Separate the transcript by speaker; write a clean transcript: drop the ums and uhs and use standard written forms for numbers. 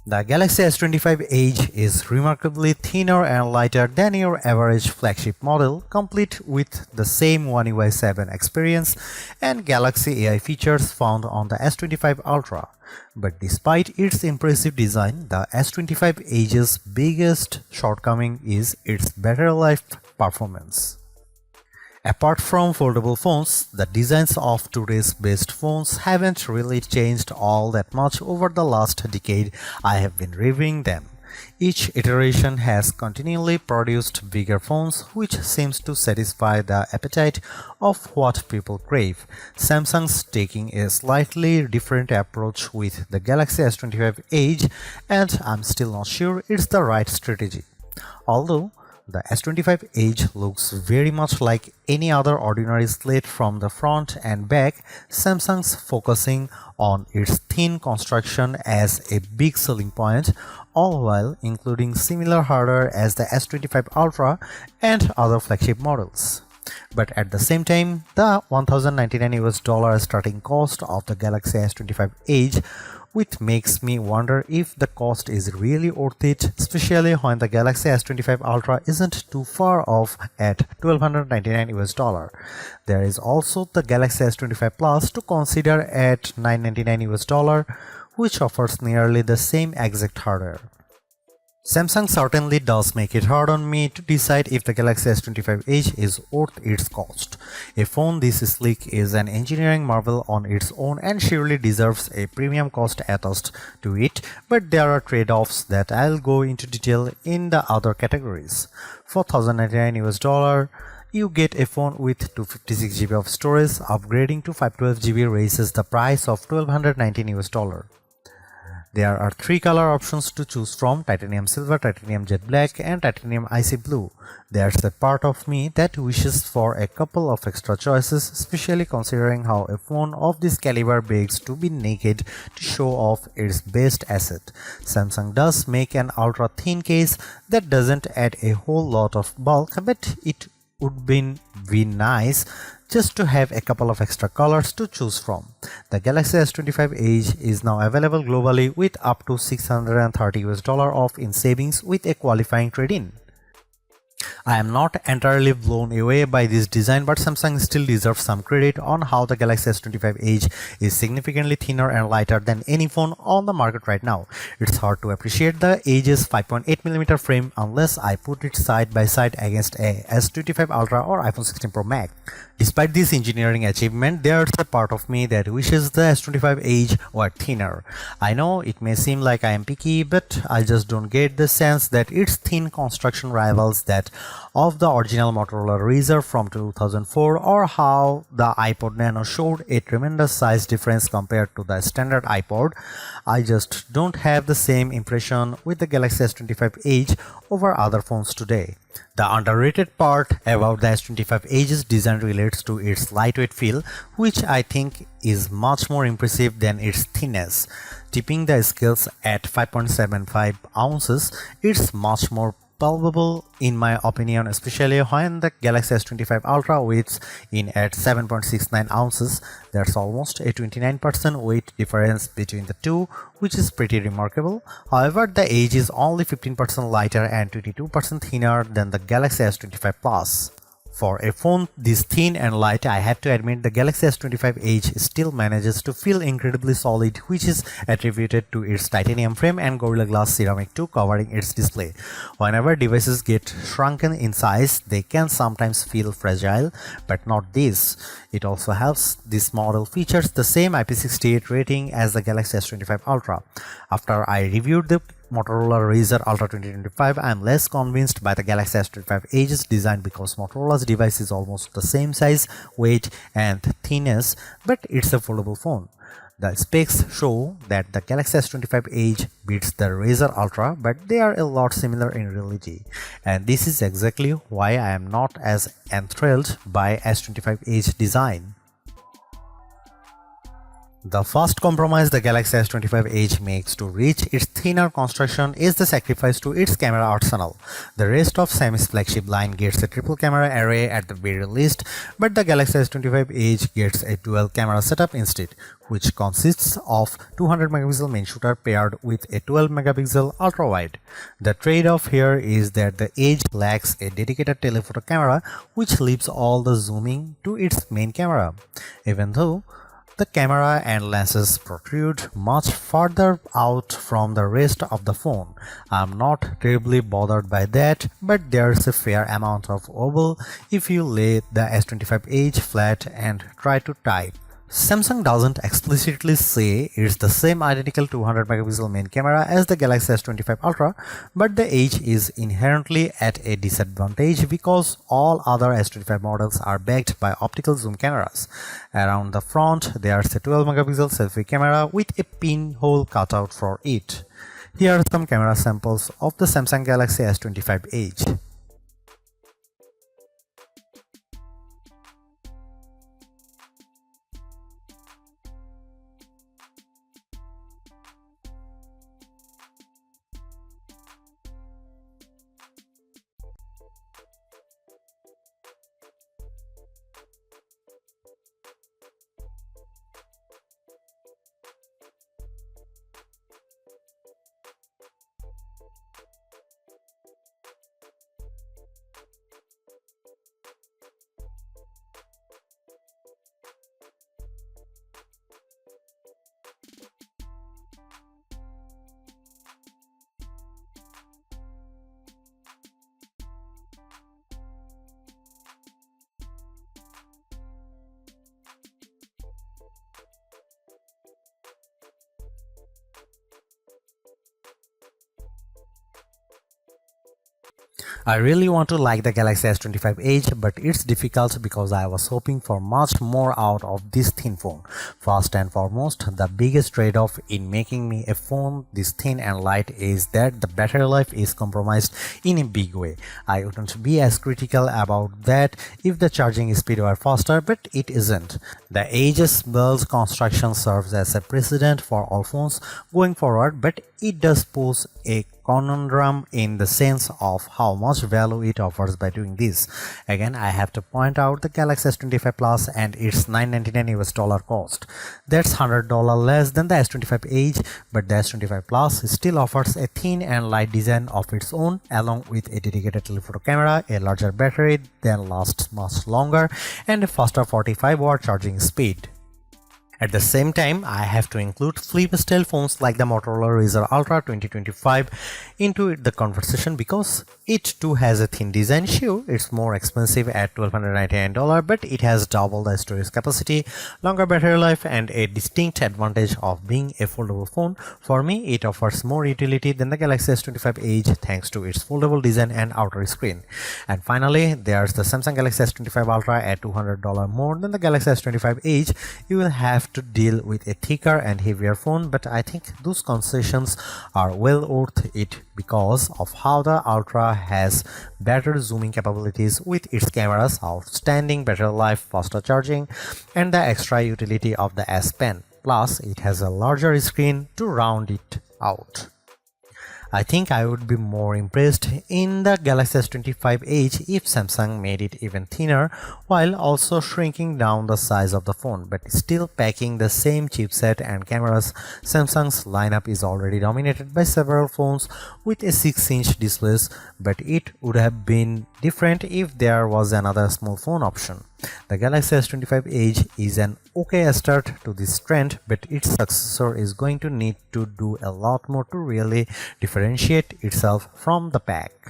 Speaker 1: The Galaxy S25 Edge is remarkably thinner and lighter than your average flagship model, complete with the same One UI 7 experience and Galaxy AI features found on the S25 Ultra. But despite its impressive design, the S25 Edge's biggest shortcoming is its battery life performance. Apart from foldable phones, the designs of today's best phones haven't really changed all that much over the last decade I have been reviewing them. Each iteration has continually produced bigger phones, which seems to satisfy the appetite of what people crave. Samsung's taking a slightly different approach with the Galaxy S25 Edge, and I'm still not sure it's the right strategy. Although the S25 Edge looks very much like any other ordinary slate from the front and back, Samsung's focusing on its thin construction as a big selling point, all while including similar hardware as the S25 Ultra and other flagship models. But at the same time, the $1,099 starting cost of the Galaxy S25 Edge, which makes me wonder if the cost is really worth it, especially when the Galaxy S25 Ultra isn't too far off at $1,299. There is also the Galaxy S25 Plus to consider at $999, which offers nearly the same exact hardware. Samsung certainly does make it hard on me to decide if the Galaxy S25 Edge is worth its cost. A phone this sleek is an engineering marvel on its own and surely deserves a premium cost attached to it, but there are trade-offs that I'll go into detail in the other categories. For $1,099, you get a phone with 256GB of storage. Upgrading to 512GB raises the price of $1,219. There are three color options to choose from: titanium silver, titanium jet black, and titanium icy blue. There's a part of me that wishes for a couple of extra choices, especially considering how a phone of this caliber begs to be naked to show off its best asset. Samsung does make an ultra thin case that doesn't add a whole lot of bulk, but it would be nice just to have a couple of extra colors to choose from. The Galaxy S25 Edge is now available globally with up to $630 off in savings with a qualifying trade-in. I am not entirely blown away by this design, but Samsung still deserves some credit on how the Galaxy S25 Edge is significantly thinner and lighter than any phone on the market right now. It's hard to appreciate the Edge's 5.8mm frame unless I put it side by side against a S25 Ultra or iPhone 16 Pro Max. Despite this engineering achievement, there's a part of me that wishes the S25 Edge were thinner. I know it may seem like I am picky, but I just don't get the sense that its thin construction rivals that of the original Motorola Razr from 2004, or how the iPod Nano showed a tremendous size difference compared to the standard iPod. I just don't have the same impression with the Galaxy S25 Edge over other phones today. The underrated part about the S25 Edge's design relates to its lightweight feel, which I think is much more impressive than its thinness. Tipping the scales at 5.75 ounces, it's much more palpable in my opinion, especially when the Galaxy S25 Ultra weighs in at 7.69 ounces. There's almost a 29% weight difference between the two, which is pretty remarkable. However, the Edge is only 15% lighter and 22% thinner than the Galaxy S25 Plus. For a phone this thin and light, I have to admit the Galaxy S25 Edge still manages to feel incredibly solid, which is attributed to its titanium frame and Gorilla Glass ceramic 2 covering its display. Whenever devices get shrunken in size, they can sometimes feel fragile, but not this. It also helps this model features the same IP68 rating as the Galaxy S25 Ultra. After I reviewed the Motorola Razr Ultra 2025, I am less convinced by the Galaxy S25 Edge's design because Motorola's device is almost the same size, weight, and thinness, but it's a foldable phone. The specs show that the Galaxy S25 Edge beats the Razr Ultra, but they are a lot similar in reality. And this is exactly why I am not as enthralled by S25 Edge design. The first compromise the Galaxy S25 Edge makes to reach its thinner construction is the sacrifice to its camera arsenal. The rest of Sam's flagship line gets a triple camera array at the very least, but the Galaxy S25 Edge gets a dual camera setup instead, which consists of 200 megapixel main shooter paired with a 12 megapixel ultra wide. The trade-off here is that the Edge lacks a dedicated telephoto camera, which leaves all the zooming to its main camera. Even though the camera and lenses protrude much further out from the rest of the phone, I'm not terribly bothered by that, but there's a fair amount of wobble if you lay the S25 Edge flat and try to type. Samsung doesn't explicitly say it's the same identical 200 megapixel main camera as the Galaxy S25 Ultra, but the Edge is inherently at a disadvantage because all other S25 models are backed by optical zoom cameras. Around the front, there's a 12 megapixel selfie camera with a pinhole cutout for it. Here are some camera samples of the Samsung Galaxy S25 Edge. I really want to like the Galaxy S25 Edge, but it's difficult because I was hoping for much more out of this thin phone. First and foremost, the biggest trade-off in making me a phone this thin and light is that the battery life is compromised in a big way. I wouldn't be as critical about that if the charging speed were faster, but it isn't. The Edge's build construction serves as a precedent for all phones going forward, but it does pose a conundrum in the sense of how much value it offers by doing this. Again, I have to point out the Galaxy S25 Plus and its $999 cost. That's $100 less than the S25 Edge, but the S25 Plus still offers a thin and light design of its own, along with a dedicated telephoto camera, a larger battery that lasts much longer, and a faster 45-watt charging speed. At the same time, I have to include flip-style phones like the Motorola Razr Ultra 2025 into the conversation because it too has a thin design. Sure, it's more expensive at $1,299, but it has double the storage capacity, longer battery life, and a distinct advantage of being a foldable phone. For me, it offers more utility than the Galaxy S25 Edge thanks to its foldable design and outer screen. And finally, there's the Samsung Galaxy S25 Ultra at $200 more than the Galaxy S25 Edge. You will have to deal with a thicker and heavier phone, but I think those concessions are well worth it because of how the Ultra has better zooming capabilities with its camera's outstanding battery life, faster charging, and the extra utility of the S Pen. Plus, it has a larger screen to round it out. I think I would be more impressed in the Galaxy S25 Edge if Samsung made it even thinner while also shrinking down the size of the phone, but still packing the same chipset and cameras. Samsung's lineup is already dominated by several phones with a 6-inch displays, but it would have been different if there was another small phone option. The Galaxy S25 Edge is an okay start to this trend, but its successor is going to need to do a lot more to really differentiate itself from the pack.